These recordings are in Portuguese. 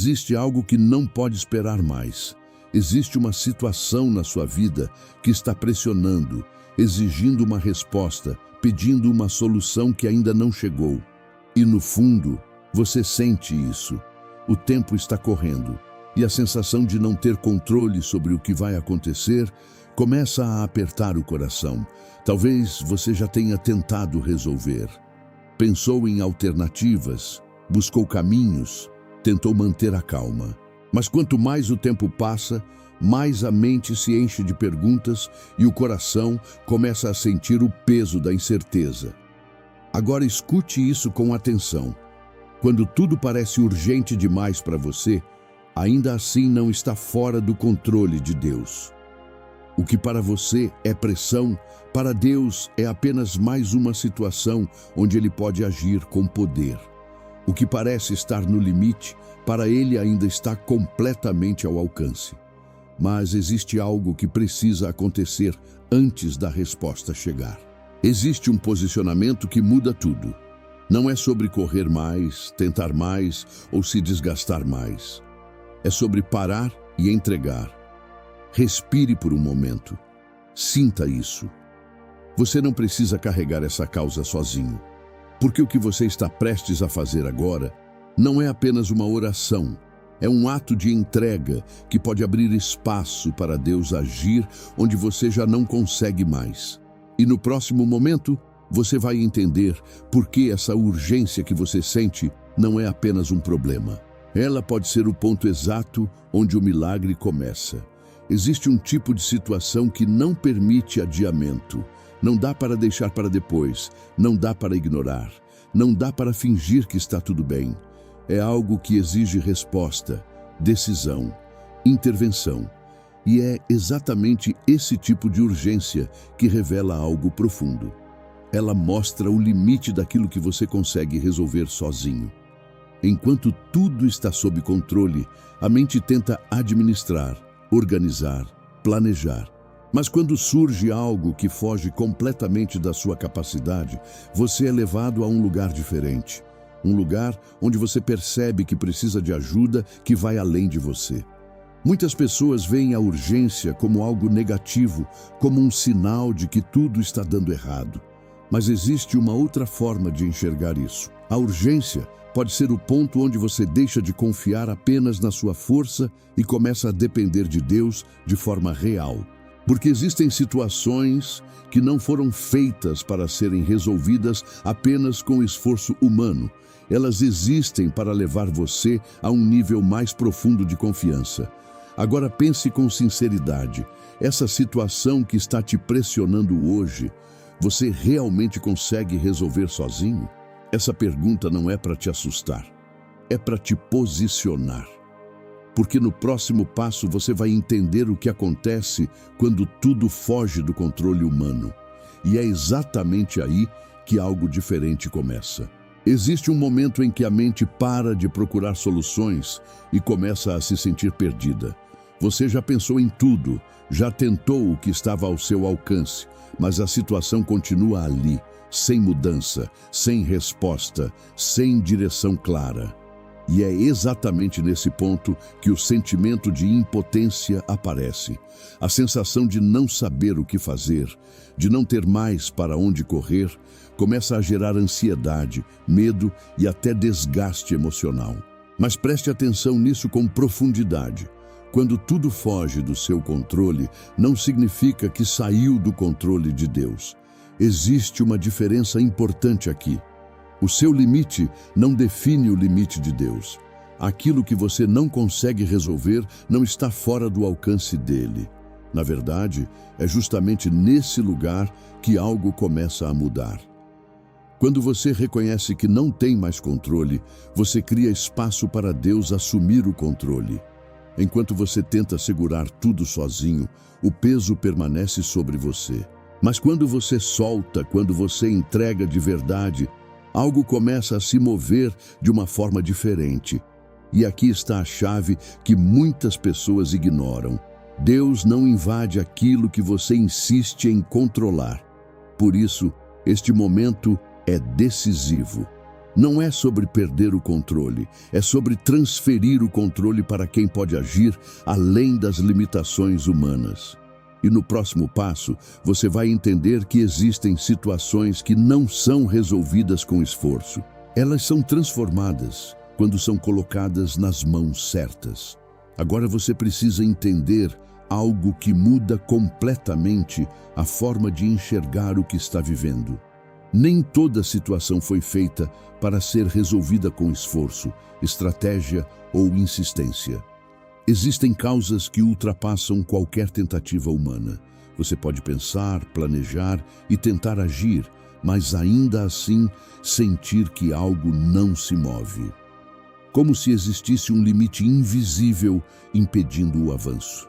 Existe algo que não pode esperar mais. Existe uma situação na sua vida que está pressionando, exigindo uma resposta, pedindo uma solução que ainda não chegou. E no fundo, você sente isso. O tempo está correndo e a sensação de não ter controle sobre o que vai acontecer começa a apertar o coração. Talvez você já tenha tentado resolver. Pensou em alternativas, buscou caminhos, tentou manter a calma. Mas quanto mais o tempo passa, mais a mente se enche de perguntas e o coração começa a sentir o peso da incerteza. Agora escute isso com atenção. Quando tudo parece urgente demais para você, ainda assim não está fora do controle de Deus. O que para você é pressão, para Deus é apenas mais uma situação onde Ele pode agir com poder. O que parece estar no limite, para Ele ainda está completamente ao alcance. Mas existe algo que precisa acontecer antes da resposta chegar. Existe um posicionamento que muda tudo. Não é sobre correr mais, tentar mais ou se desgastar mais. É sobre parar e entregar. Respire por um momento. Sinta isso. Você não precisa carregar essa causa sozinho. Porque o que você está prestes a fazer agora não é apenas uma oração. É um ato de entrega que pode abrir espaço para Deus agir onde você já não consegue mais. E no próximo momento, você vai entender por que essa urgência que você sente não é apenas um problema. Ela pode ser o ponto exato onde o milagre começa. Existe um tipo de situação que não permite adiamento. Não dá para deixar para depois, não dá para ignorar, não dá para fingir que está tudo bem. É algo que exige resposta, decisão, intervenção. E é exatamente esse tipo de urgência que revela algo profundo. Ela mostra o limite daquilo que você consegue resolver sozinho. Enquanto tudo está sob controle, a mente tenta administrar, organizar, planejar. Mas quando surge algo que foge completamente da sua capacidade, você é levado a um lugar diferente. Um lugar onde você percebe que precisa de ajuda que vai além de você. Muitas pessoas veem a urgência como algo negativo, como um sinal de que tudo está dando errado. Mas existe uma outra forma de enxergar isso. A urgência pode ser o ponto onde você deixa de confiar apenas na sua força e começa a depender de Deus de forma real. Porque existem situações que não foram feitas para serem resolvidas apenas com esforço humano. Elas existem para levar você a um nível mais profundo de confiança. Agora pense com sinceridade. Essa situação que está te pressionando hoje, você realmente consegue resolver sozinho? Essa pergunta não é para te assustar, é para te posicionar. Porque no próximo passo você vai entender o que acontece quando tudo foge do controle humano. E é exatamente aí que algo diferente começa. Existe um momento em que a mente para de procurar soluções e começa a se sentir perdida. Você já pensou em tudo, já tentou o que estava ao seu alcance, mas a situação continua ali, sem mudança, sem resposta, sem direção clara. E é exatamente nesse ponto que o sentimento de impotência aparece. A sensação de não saber o que fazer, de não ter mais para onde correr, começa a gerar ansiedade, medo e até desgaste emocional. Mas preste atenção nisso com profundidade. Quando tudo foge do seu controle, não significa que saiu do controle de Deus. Existe uma diferença importante aqui. O seu limite não define o limite de Deus. Aquilo que você não consegue resolver não está fora do alcance dele. Na verdade, é justamente nesse lugar que algo começa a mudar. Quando você reconhece que não tem mais controle, você cria espaço para Deus assumir o controle. Enquanto você tenta segurar tudo sozinho, o peso permanece sobre você. Mas quando você solta, quando você entrega de verdade, algo começa a se mover de uma forma diferente. E aqui está a chave que muitas pessoas ignoram. Deus não invade aquilo que você insiste em controlar. Por isso, este momento é decisivo. Não é sobre perder o controle, é sobre transferir o controle para quem pode agir além das limitações humanas. E no próximo passo, você vai entender que existem situações que não são resolvidas com esforço. Elas são transformadas quando são colocadas nas mãos certas. Agora você precisa entender algo que muda completamente a forma de enxergar o que está vivendo. Nem toda situação foi feita para ser resolvida com esforço, estratégia ou insistência. Existem causas que ultrapassam qualquer tentativa humana. Você pode pensar, planejar e tentar agir, mas ainda assim sentir que algo não se move. Como se existisse um limite invisível impedindo o avanço.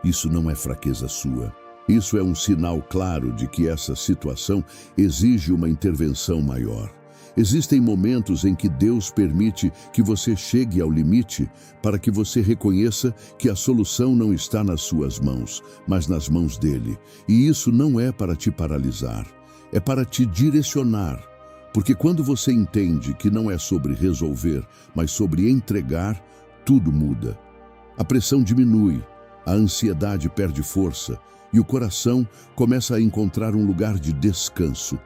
Isso não é fraqueza sua. Isso é um sinal claro de que essa situação exige uma intervenção maior. Existem momentos em que Deus permite que você chegue ao limite para que você reconheça que a solução não está nas suas mãos, mas nas mãos dele. E isso não é para te paralisar, é para te direcionar. Porque quando você entende que não é sobre resolver, mas sobre entregar, tudo muda. A pressão diminui, a ansiedade perde força e o coração começa a encontrar um lugar de descanso.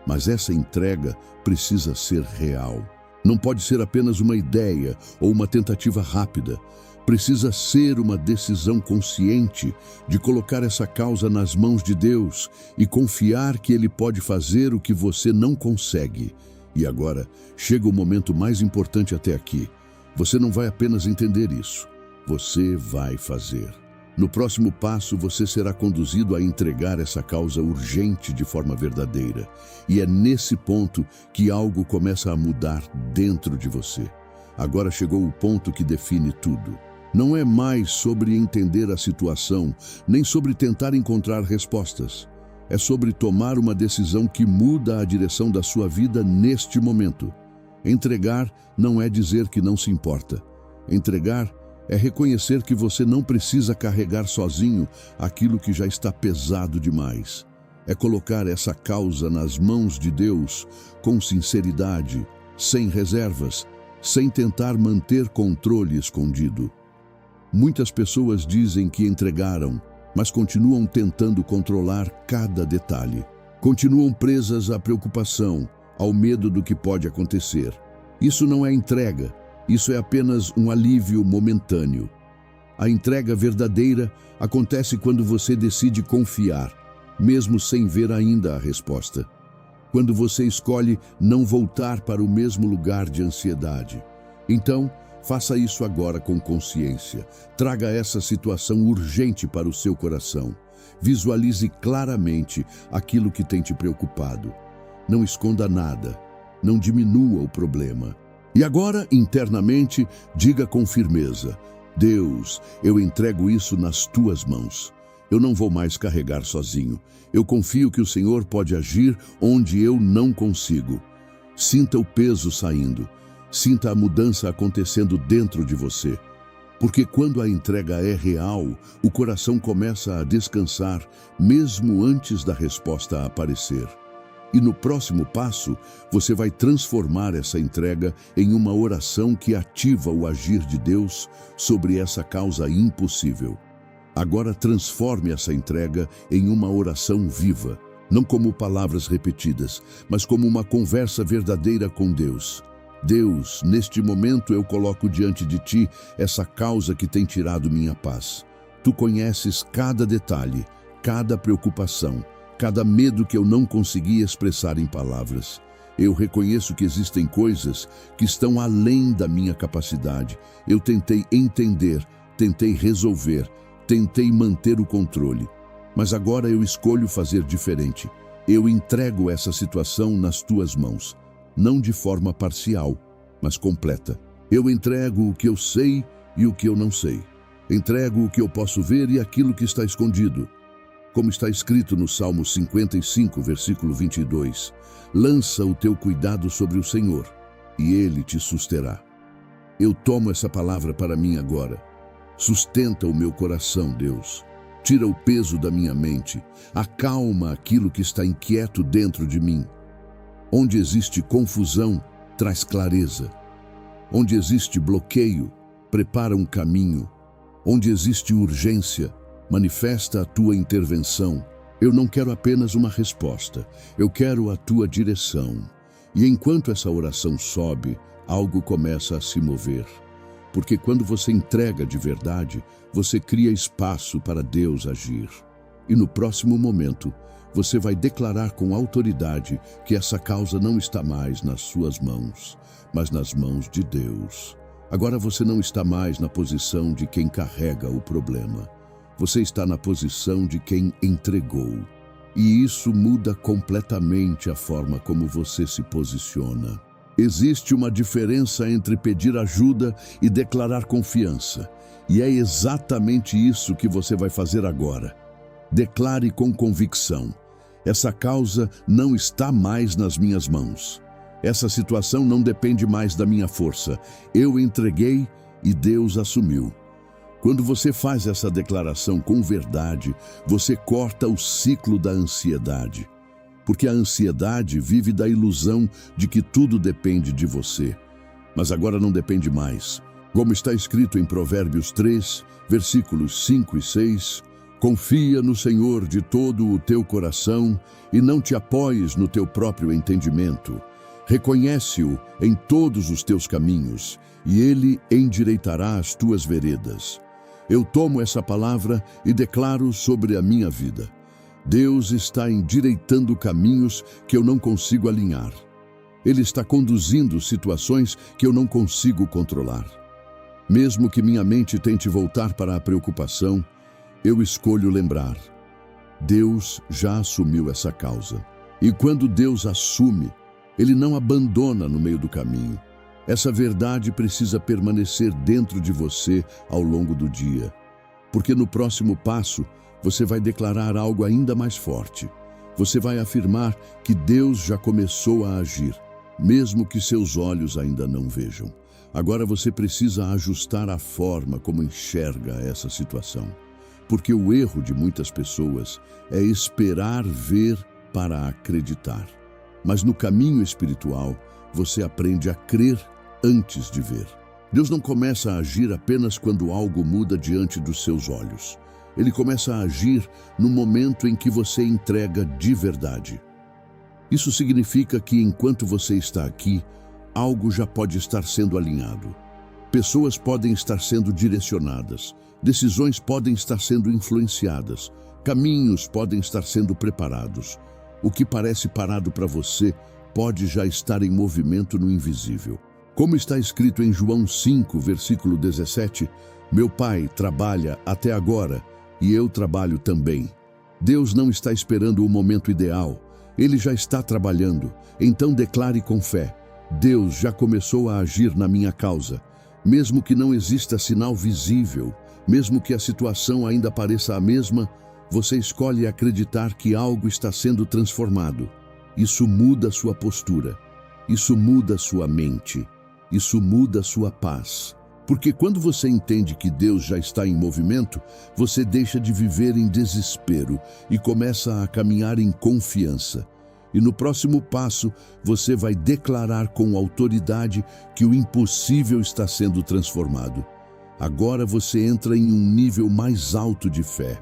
Mas essa entrega precisa ser real. Não pode ser apenas uma ideia ou uma tentativa rápida. Precisa ser uma decisão consciente de colocar essa causa nas mãos de Deus e confiar que Ele pode fazer o que você não consegue. E agora, chega o momento mais importante até aqui. Você não vai apenas entender isso. Você vai fazer. No próximo passo, você será conduzido a entregar essa causa urgente de forma verdadeira. E é nesse ponto que algo começa a mudar dentro de você. Agora chegou o ponto que define tudo. Não é mais sobre entender a situação, nem sobre tentar encontrar respostas. É sobre tomar uma decisão que muda a direção da sua vida neste momento. Entregar não é dizer que não se importa. Entregar é reconhecer que você não precisa carregar sozinho aquilo que já está pesado demais. É colocar essa causa nas mãos de Deus com sinceridade, sem reservas, sem tentar manter controle escondido. Muitas pessoas dizem que entregaram, mas continuam tentando controlar cada detalhe. Continuam presas à preocupação, ao medo do que pode acontecer. Isso não é entrega. Isso é apenas um alívio momentâneo. A entrega verdadeira acontece quando você decide confiar, mesmo sem ver ainda a resposta. Quando você escolhe não voltar para o mesmo lugar de ansiedade. Então, faça isso agora com consciência. Traga essa situação urgente para o seu coração. Visualize claramente aquilo que tem te preocupado. Não esconda nada. Não diminua o problema. E agora, internamente, diga com firmeza: Deus, eu entrego isso nas tuas mãos. Eu não vou mais carregar sozinho. Eu confio que o Senhor pode agir onde eu não consigo. Sinta o peso saindo. Sinta a mudança acontecendo dentro de você. Porque quando a entrega é real, o coração começa a descansar, mesmo antes da resposta aparecer. E no próximo passo, você vai transformar essa entrega em uma oração que ativa o agir de Deus sobre essa causa impossível. Agora transforme essa entrega em uma oração viva, não como palavras repetidas, mas como uma conversa verdadeira com Deus. Deus, neste momento eu coloco diante de Ti essa causa que tem tirado minha paz. Tu conheces cada detalhe, cada preocupação, cada medo que eu não consegui expressar em palavras. Eu reconheço que existem coisas que estão além da minha capacidade. Eu tentei entender, tentei resolver, tentei manter o controle. Mas agora eu escolho fazer diferente. Eu entrego essa situação nas tuas mãos, não de forma parcial, mas completa. Eu entrego o que eu sei e o que eu não sei. Entrego o que eu posso ver e aquilo que está escondido. Como está escrito no Salmo 55, versículo 22, lança o teu cuidado sobre o Senhor, e Ele te susterá. Eu tomo essa palavra para mim agora. Sustenta o meu coração, Deus. Tira o peso da minha mente. Acalma aquilo que está inquieto dentro de mim. Onde existe confusão, traz clareza. Onde existe bloqueio, prepara um caminho. Onde existe urgência, manifesta a tua intervenção. Eu não quero apenas uma resposta, eu quero a tua direção. E enquanto essa oração sobe, algo começa a se mover. Porque quando você entrega de verdade, você cria espaço para Deus agir. E no próximo momento, você vai declarar com autoridade que essa causa não está mais nas suas mãos, mas nas mãos de Deus. Agora você não está mais na posição de quem carrega o problema. Você está na posição de quem entregou. E isso muda completamente a forma como você se posiciona. Existe uma diferença entre pedir ajuda e declarar confiança. E é exatamente isso que você vai fazer agora. Declare com convicção: essa causa não está mais nas minhas mãos. Essa situação não depende mais da minha força. Eu entreguei e Deus assumiu. Quando você faz essa declaração com verdade, você corta o ciclo da ansiedade. Porque a ansiedade vive da ilusão de que tudo depende de você. Mas agora não depende mais. Como está escrito em Provérbios 3, versículos 5 e 6, confia no Senhor de todo o teu coração e não te apoies no teu próprio entendimento. Reconhece-o em todos os teus caminhos e ele endireitará as tuas veredas. Eu tomo essa palavra e declaro sobre a minha vida. Deus está endireitando caminhos que eu não consigo alinhar. Ele está conduzindo situações que eu não consigo controlar. Mesmo que minha mente tente voltar para a preocupação, eu escolho lembrar: Deus já assumiu essa causa. E quando Deus assume, Ele não abandona no meio do caminho. Essa verdade precisa permanecer dentro de você ao longo do dia. Porque no próximo passo, você vai declarar algo ainda mais forte. Você vai afirmar que Deus já começou a agir, mesmo que seus olhos ainda não vejam. Agora você precisa ajustar a forma como enxerga essa situação. Porque o erro de muitas pessoas é esperar ver para acreditar. Mas no caminho espiritual, você aprende a crer antes de ver. Deus não começa a agir apenas quando algo muda diante dos seus olhos. Ele começa a agir no momento em que você entrega de verdade. Isso significa que enquanto você está aqui, algo já pode estar sendo alinhado. Pessoas podem estar sendo direcionadas, decisões podem estar sendo influenciadas, caminhos podem estar sendo preparados. O que parece parado para você pode já estar em movimento no invisível. Como está escrito em João 5, versículo 17, meu Pai trabalha até agora e eu trabalho também. Deus não está esperando o momento ideal, Ele já está trabalhando. Então declare com fé: Deus já começou a agir na minha causa. Mesmo que não exista sinal visível, mesmo que a situação ainda pareça a mesma, você escolhe acreditar que algo está sendo transformado. Isso muda sua postura, isso muda sua mente, isso muda sua paz. Porque quando você entende que Deus já está em movimento, você deixa de viver em desespero e começa a caminhar em confiança. E no próximo passo, você vai declarar com autoridade que o impossível está sendo transformado. Agora você entra em um nível mais alto de fé.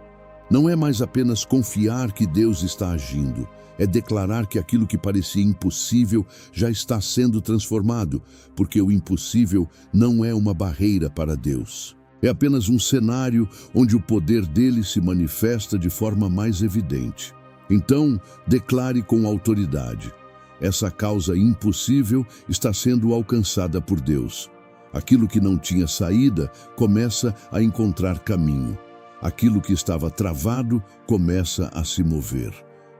Não é mais apenas confiar que Deus está agindo, é declarar que aquilo que parecia impossível já está sendo transformado, porque o impossível não é uma barreira para Deus. É apenas um cenário onde o poder dele se manifesta de forma mais evidente. Então, declare com autoridade: essa causa impossível está sendo alcançada por Deus. Aquilo que não tinha saída começa a encontrar caminho. Aquilo que estava travado começa a se mover.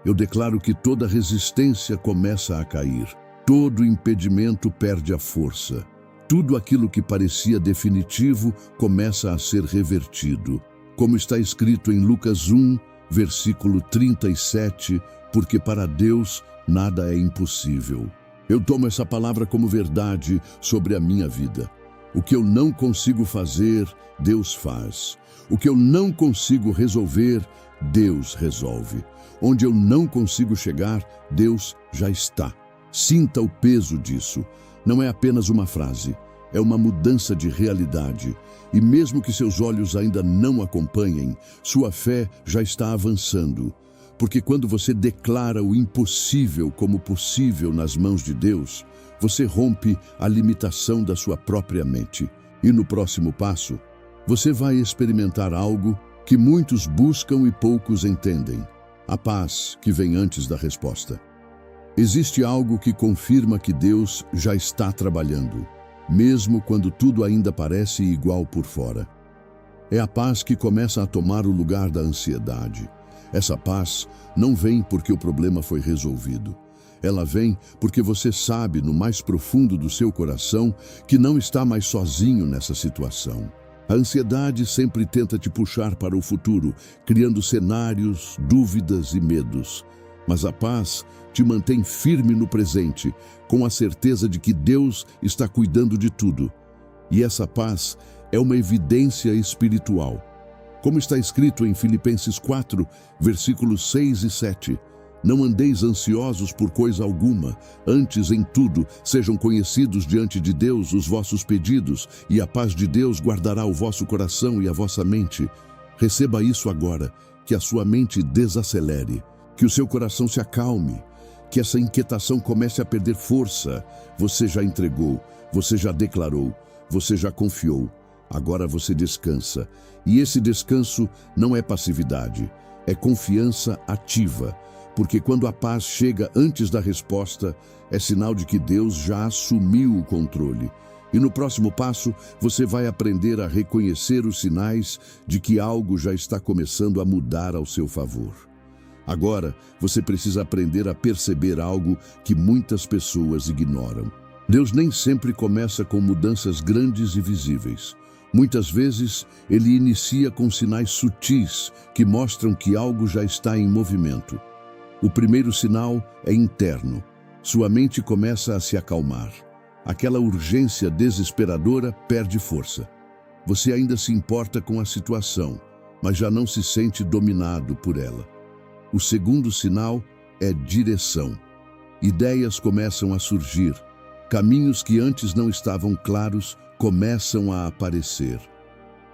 Eu declaro que toda resistência começa a cair. Todo impedimento perde a força. Tudo aquilo que parecia definitivo começa a ser revertido. Como está escrito em Lucas 1, versículo 37, porque para Deus nada é impossível. Eu tomo essa palavra como verdade sobre a minha vida. O que eu não consigo fazer, Deus faz. O que eu não consigo resolver, Deus resolve. Onde eu não consigo chegar, Deus já está. Sinta o peso disso. não é apenas uma frase, é uma mudança de realidade. E mesmo que seus olhos ainda não acompanhem, sua fé já está avançando. Porque quando você declara o impossível como possível nas mãos de Deus, você rompe a limitação da sua própria mente. E no próximo passo, você vai experimentar algo que muitos buscam e poucos entendem: a paz que vem antes da resposta. Existe algo que confirma que Deus já está trabalhando, mesmo quando tudo ainda parece igual por fora. É a paz que começa a tomar o lugar da ansiedade. Essa paz não vem porque o problema foi resolvido. Ela vem porque você sabe, no mais profundo do seu coração, que não está mais sozinho nessa situação. A ansiedade sempre tenta te puxar para o futuro, criando cenários, dúvidas e medos. Mas a paz te mantém firme no presente, com a certeza de que Deus está cuidando de tudo. E essa paz é uma evidência espiritual. Como está escrito em Filipenses 4, versículos 6 e 7, não andeis ansiosos por coisa alguma, antes em tudo sejam conhecidos diante de Deus os vossos pedidos, e a paz de Deus guardará o vosso coração e a vossa mente. Receba isso agora, que a sua mente desacelere, que o seu coração se acalme, que essa inquietação comece a perder força. Você já entregou, você já declarou, você já confiou. Agora você descansa. E esse descanso não é passividade, é confiança ativa. Porque quando a paz chega antes da resposta, é sinal de que Deus já assumiu o controle. E no próximo passo, você vai aprender a reconhecer os sinais de que algo já está começando a mudar ao seu favor. Agora, você precisa aprender a perceber algo que muitas pessoas ignoram. Deus nem sempre começa com mudanças grandes e visíveis. Muitas vezes, Ele inicia com sinais sutis que mostram que algo já está em movimento. O primeiro sinal é interno. Sua mente começa a se acalmar. Aquela urgência desesperadora perde força. Você ainda se importa com a situação, mas já não se sente dominado por ela. O segundo sinal é direção. Ideias começam a surgir. Caminhos que antes não estavam claros começam a aparecer.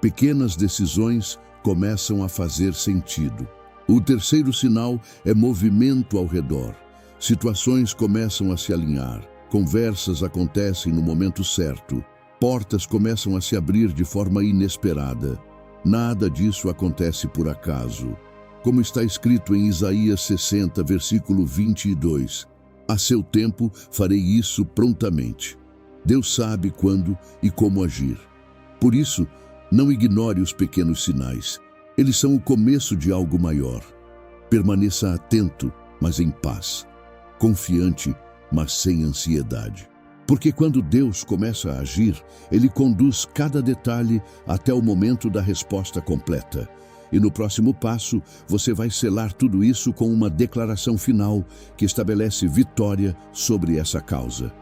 Pequenas decisões começam a fazer sentido. O terceiro sinal é movimento ao redor. Situações começam a se alinhar. Conversas acontecem no momento certo. Portas começam a se abrir de forma inesperada. Nada disso acontece por acaso. Como está escrito em Isaías 60, versículo 22, a seu tempo farei isso prontamente. Deus sabe quando e como agir. Por isso, não ignore os pequenos sinais. Eles são o começo de algo maior. Permaneça atento, mas em paz. Confiante, mas sem ansiedade. Porque quando Deus começa a agir, Ele conduz cada detalhe até o momento da resposta completa. E no próximo passo, você vai selar tudo isso com uma declaração final que estabelece vitória sobre essa causa.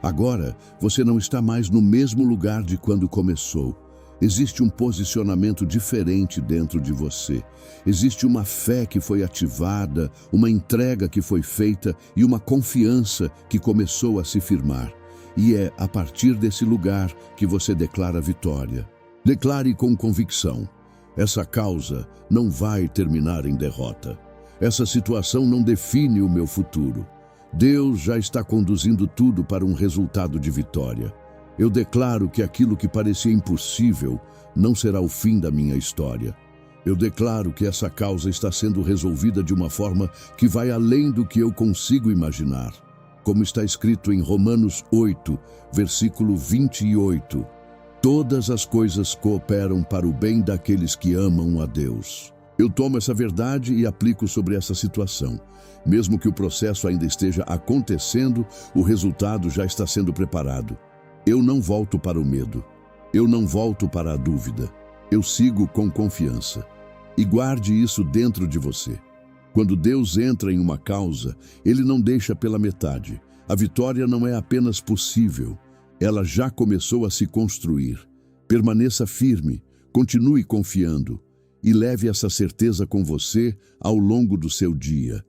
Agora, você não está mais no mesmo lugar de quando começou. Existe um posicionamento diferente dentro de você. Existe uma fé que foi ativada, uma entrega que foi feita e uma confiança que começou a se firmar. E é a partir desse lugar que você declara vitória. Declare com convicção: essa causa não vai terminar em derrota. Essa situação não define o meu futuro. Deus já está conduzindo tudo para um resultado de vitória. Eu declaro que aquilo que parecia impossível não será o fim da minha história. Eu declaro que essa causa está sendo resolvida de uma forma que vai além do que eu consigo imaginar. Como está escrito em Romanos 8, versículo 28, todas as coisas cooperam para o bem daqueles que amam a Deus. Eu tomo essa verdade e aplico sobre essa situação. Mesmo que o processo ainda esteja acontecendo, o resultado já está sendo preparado. Eu não volto para o medo. Eu não volto para a dúvida. Eu sigo com confiança. E guarde isso dentro de você. Quando Deus entra em uma causa, Ele não deixa pela metade. A vitória não é apenas possível. Ela já começou a se construir. Permaneça firme, continue confiando e leve essa certeza com você ao longo do seu dia.